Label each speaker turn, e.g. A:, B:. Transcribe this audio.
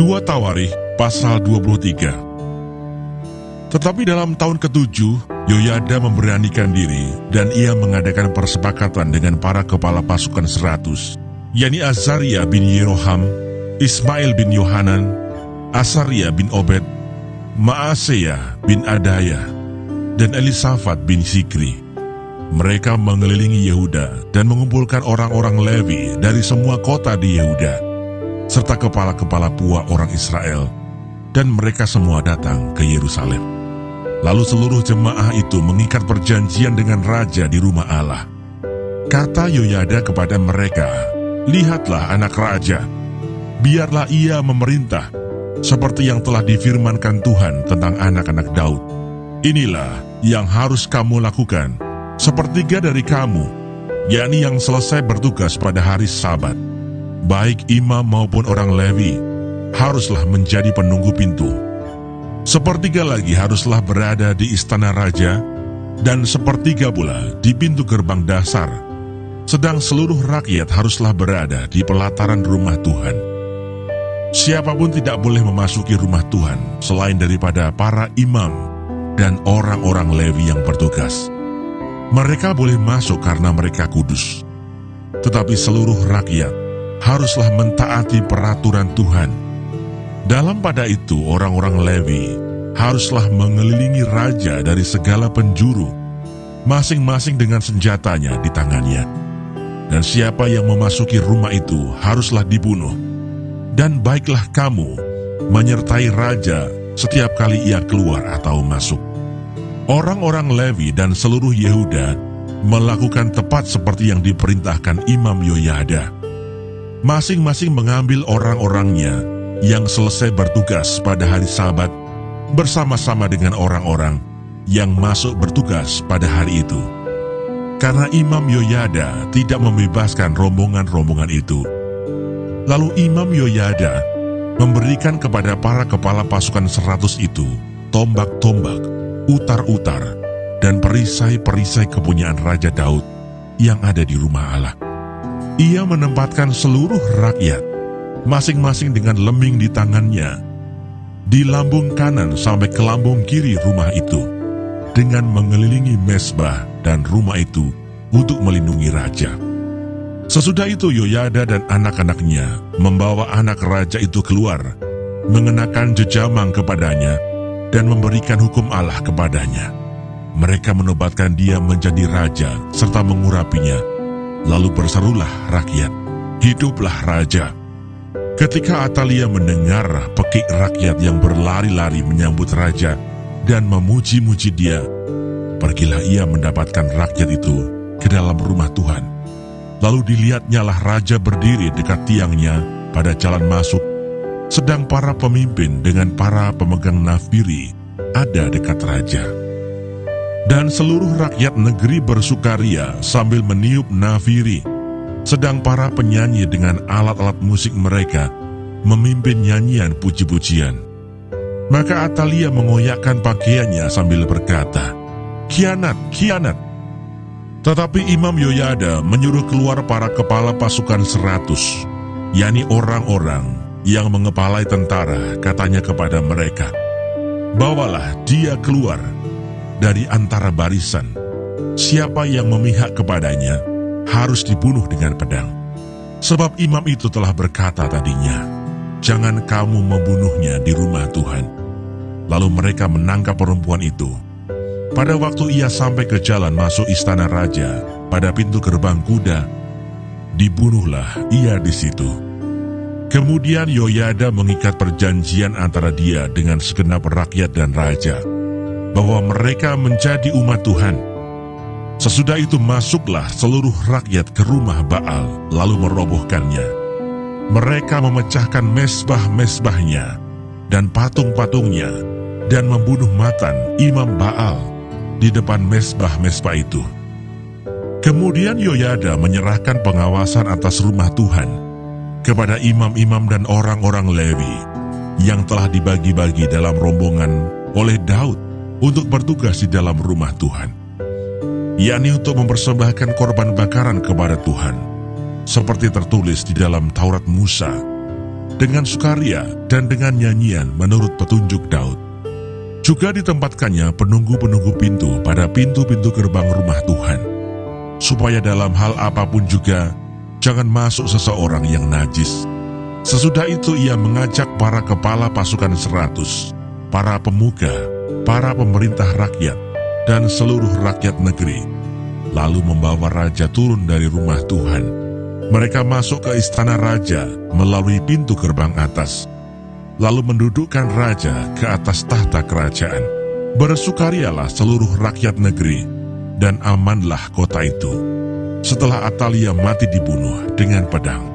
A: 2 Tawarikh pasal 23. Tetapi dalam tahun ke-7, Yoyada memberanikan diri dan ia mengadakan persepakatan dengan para kepala pasukan 100, yakni Azaria bin Yeroham, Ismail bin Yohanan, Asaria bin Obed, Maaseya bin Adaya, dan Elisafat bin Sikri. Mereka mengelilingi Yehuda dan mengumpulkan orang-orang Lewi dari semua kota di Yehuda, serta kepala-kepala puak orang Israel, dan mereka semua datang ke Yerusalem. Lalu seluruh jemaah itu mengikat perjanjian dengan raja di rumah Allah. Kata Yoyada kepada mereka, "Lihatlah anak raja, biarlah ia memerintah, seperti yang telah difirmankan Tuhan tentang anak-anak Daud. Inilah yang harus kamu lakukan, sepertiga dari kamu, yakni yang selesai bertugas pada hari Sabat, baik imam maupun orang Lewi, haruslah menjadi penunggu pintu. Sepertiga lagi haruslah berada di istana raja, dan sepertiga pula di pintu gerbang dasar, sedang seluruh rakyat haruslah berada di pelataran rumah Tuhan. Siapapun tidak boleh memasuki rumah Tuhan selain daripada para imam dan orang-orang Lewi yang bertugas. Mereka boleh masuk karena mereka kudus, tetapi seluruh rakyat haruslah mentaati peraturan Tuhan. Dalam pada itu orang-orang Lewi haruslah mengelilingi raja dari segala penjuru, masing-masing dengan senjatanya di tangannya. Dan siapa yang memasuki rumah itu haruslah dibunuh. Dan baiklah kamu menyertai raja setiap kali ia keluar atau masuk." Orang-orang Lewi dan seluruh Yehuda melakukan tepat seperti yang diperintahkan Imam Yoyada. Masing-masing mengambil orang-orangnya yang selesai bertugas pada hari Sabat bersama-sama dengan orang-orang yang masuk bertugas pada hari itu. Karena Imam Yoyada tidak membebaskan rombongan-rombongan itu. Lalu Imam Yoyada memberikan kepada para kepala pasukan 100 itu tombak-tombak, utar-utar, dan perisai-perisai kepunyaan Raja Daud yang ada di rumah Allah. Ia menempatkan seluruh rakyat, masing-masing dengan lembing di tangannya, di lambung kanan sampai ke lambung kiri rumah itu, dengan mengelilingi mezbah dan rumah itu untuk melindungi raja. Sesudah itu Yoyada dan anak-anaknya membawa anak raja itu keluar, mengenakan jejamang kepadanya, dan memberikan hukum Allah kepadanya. Mereka menobatkan dia menjadi raja serta mengurapinya. Lalu berserulah rakyat, "Hiduplah raja!" Ketika Atalia mendengar pekik rakyat yang berlari-lari menyambut raja dan memuji-muji dia, pergilah ia mendapatkan rakyat itu ke dalam rumah Tuhan. Lalu dilihatnyalah raja berdiri dekat tiangnya pada jalan masuk, sedang para pemimpin dengan para pemegang nafiri ada dekat raja. Dan seluruh rakyat negeri bersukaria sambil meniup nafiri, sedang para penyanyi dengan alat-alat musik mereka memimpin nyanyian puji-pujian. Maka Atalia mengoyakkan pakaiannya sambil berkata, "Khianat, khianat!" Tetapi Imam Yoyada menyuruh keluar para kepala pasukan 100, yakni orang-orang yang mengepalai tentara, katanya kepada mereka, "Bawalah dia keluar dari antara barisan. Siapa yang memihak kepadanya harus dibunuh dengan pedang. Sebab imam itu telah berkata tadinya, 'Jangan kamu membunuhnya di rumah Tuhan.'" Lalu mereka menangkap perempuan itu. Pada waktu ia sampai ke jalan masuk istana raja, pada pintu gerbang kuda, dibunuhlah ia di situ. Kemudian Yoyada mengikat perjanjian antara dia dengan segenap rakyat dan raja, bahwa mereka menjadi umat Tuhan. Sesudah itu masuklah seluruh rakyat ke rumah Baal, lalu merobohkannya. Mereka memecahkan mezbah-mezbahnya dan patung-patungnya, dan membunuh Matan, imam Baal, di depan mezbah-mezbah itu. Kemudian Yoyada menyerahkan pengawasan atas rumah Tuhan kepada imam-imam dan orang-orang Lewi yang telah dibagi-bagi dalam rombongan oleh Daud untuk bertugas di dalam rumah Tuhan, yakni untuk mempersembahkan korban bakaran kepada Tuhan, seperti tertulis di dalam Taurat Musa, dengan sukaria dan dengan nyanyian menurut petunjuk Daud. Juga ditempatkannya penunggu-penunggu pintu pada pintu-pintu gerbang rumah Tuhan, supaya dalam hal apapun juga jangan masuk seseorang yang najis. Sesudah itu ia mengajak para kepala pasukan 100, para pemuga, para pemerintah rakyat, dan seluruh rakyat negeri, lalu membawa raja turun dari rumah Tuhan. Mereka masuk ke istana raja melalui pintu gerbang atas, lalu mendudukkan raja ke atas tahta kerajaan. Bersukarialah seluruh rakyat negeri, dan amanlah kota itu, setelah Atalia mati dibunuh dengan pedang.